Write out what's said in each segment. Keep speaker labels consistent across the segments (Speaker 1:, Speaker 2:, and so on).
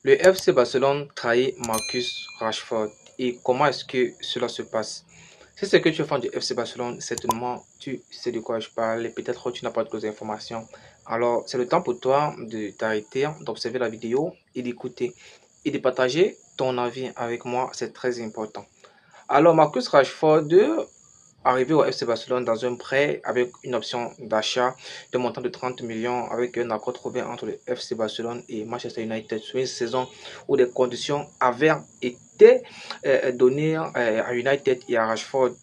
Speaker 1: Le FC Barcelone trahit Marcus Rashford. Et comment est-ce que cela se passe? Si c'est que tu es fan du FC Barcelone, certainement tu sais de quoi je parle et peut-être tu n'as pas d'autres informations. Alors, c'est le temps pour toi de t'arrêter, d'observer la vidéo et d'écouter et de partager ton avis avec moi. C'est très important. Alors, Marcus Rashford arrivé au FC Barcelone dans un prêt avec une option d'achat de montant de 30 millions avec un accord trouvé entre le FC Barcelone et Manchester United sur une saison où des conditions avaient été données à United et à Rashford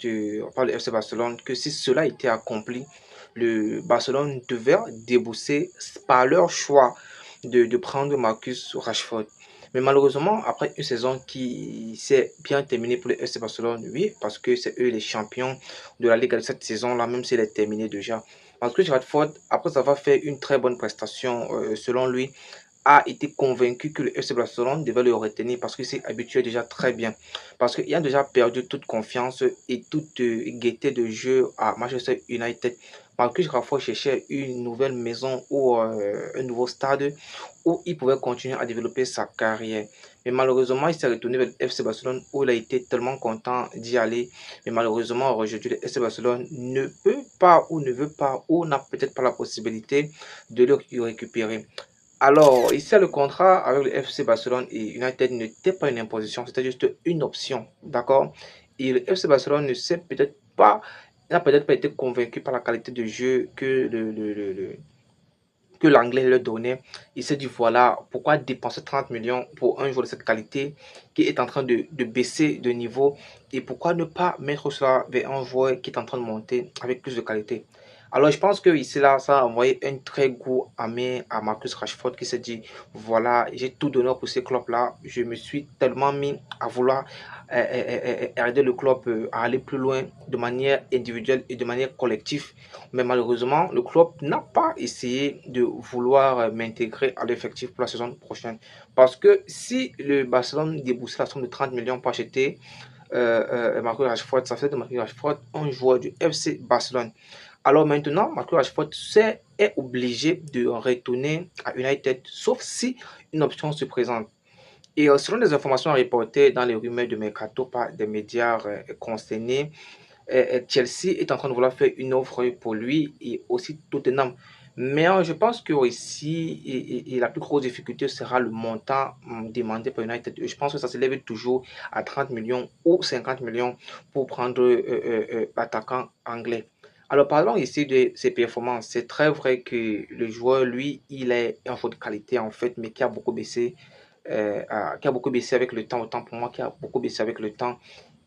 Speaker 1: par le FC Barcelone que si cela était accompli, le Barcelone devait débourser par leur choix de prendre Marcus Rashford. Mais malheureusement, après une saison qui s'est bien terminée pour le FC Barcelone, oui, parce que c'est eux les champions de la Ligue de cette saison-là, même si elle est terminée déjà. Parce que Rashford, après avoir fait une très bonne prestation, selon lui, a été convaincu que le FC Barcelone devait le retenir parce qu'il s'est habitué déjà très bien. Parce qu'il a déjà perdu toute confiance et toute gaieté de jeu à Manchester United. Marcus Rashford cherchait une nouvelle maison ou un nouveau stade où il pouvait continuer à développer sa carrière. Mais malheureusement, il s'est retourné vers le FC Barcelone où il a été tellement content d'y aller. Mais malheureusement, aujourd'hui, le FC Barcelone ne peut pas ou ne veut pas ou n'a peut-être pas la possibilité de le récupérer. Alors, ici, le contrat avec le FC Barcelone et United n'était pas une imposition, c'était juste une option, d'accord? Et le FC Barcelone ne sait peut-être pas, n'a peut-être pas été convaincu par la qualité de jeu que l'anglais leur donnait. Il s'est dit, voilà, pourquoi dépenser 30 millions pour un joueur de cette qualité qui est en train de baisser de niveau et pourquoi ne pas mettre cela vers un joueur qui est en train de monter avec plus de qualité. Alors, je pense que ici, là, ça a envoyé un très gros amer à Marcus Rashford qui s'est dit, voilà, j'ai tout donné pour ce club-là. Je me suis tellement mis à vouloir aider le club à aller plus loin de manière individuelle et de manière collective. Mais malheureusement, le club n'a pas essayé de vouloir m'intégrer à l'effectif pour la saison prochaine. Parce que si le Barcelone déboursait la somme de 30 millions pour acheter Marcus Rashford, ça fait de Marcus Rashford un joueur du FC Barcelone. Alors maintenant, Marcus Rashford est obligé de retourner à United, sauf si une option se présente. Et selon les informations reportées dans les rumeurs de Mercato par des médias concernés, Chelsea est en train de vouloir faire une offre pour lui et aussi Tottenham. Mais je pense que ici, la plus grosse difficulté sera le montant demandé par United. Je pense que ça s'élève toujours à 30 millions ou 50 millions pour prendre l'attaquant anglais. Alors parlons ici de ses performances. C'est très vrai que le joueur, lui, il est un joueur de qualité en fait, mais qui a beaucoup baissé avec le temps, autant pour moi, qui a beaucoup baissé avec le temps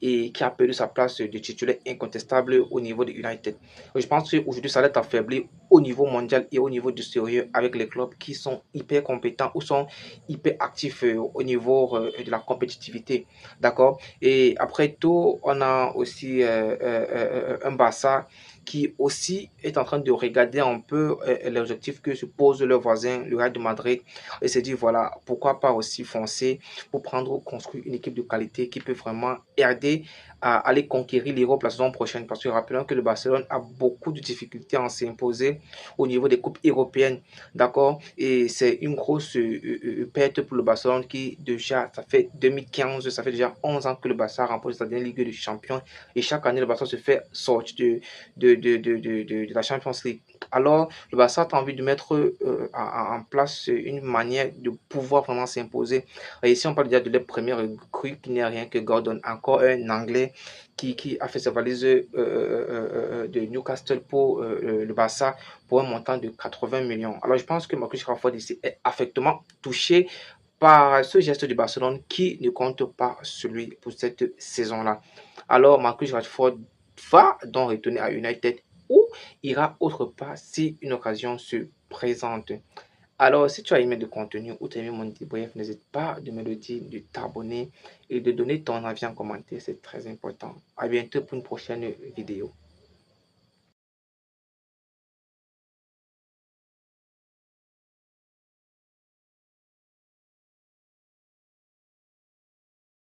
Speaker 1: et qui a perdu sa place de titulaire incontestable au niveau de United. Je pense qu'aujourd'hui, ça être affaibli au niveau mondial et au niveau du sérieux avec les clubs qui sont hyper compétents ou sont hyper actifs au niveau de la compétitivité. D'accord. Et après tout, on a aussi un Barça qui aussi est en train de regarder un peu les objectifs que se pose leur voisin, le Real de Madrid, et se dit voilà, pourquoi pas aussi foncer pour prendre, construire une équipe de qualité qui peut vraiment aider à aller conquérir l'Europe la saison prochaine. Parce que rappelons que le Barcelone a beaucoup de difficultés à s'imposer au niveau des coupes européennes. D'accord. Et c'est une grosse perte pour le Barcelone qui déjà, ça fait 2015, ça fait déjà 11 ans que le Barça remporte sa dernière Ligue des Champions. Et chaque année, le Barça se fait sortir de la Champions League. Alors, le Barça a envie de mettre en place une manière de pouvoir vraiment s'imposer. Et ici, on parle déjà de leur première recrue qui n'est rien que Gordon, encore un Anglais qui a fait sa valise de Newcastle pour le Barça pour un montant de 80 millions. Alors, je pense que Marcus Rashford ici est affectement touché par ce geste du Barcelone qui ne compte pas celui pour cette saison-là. Alors, Marcus Rashford va donc retourner à United ou ira autre part si une occasion se présente. Alors, si tu as aimé le contenu ou tu as aimé mon débrief, n'hésite pas de me le dire, de t'abonner et de donner ton avis en commentaire, c'est très important. À bientôt pour une prochaine vidéo.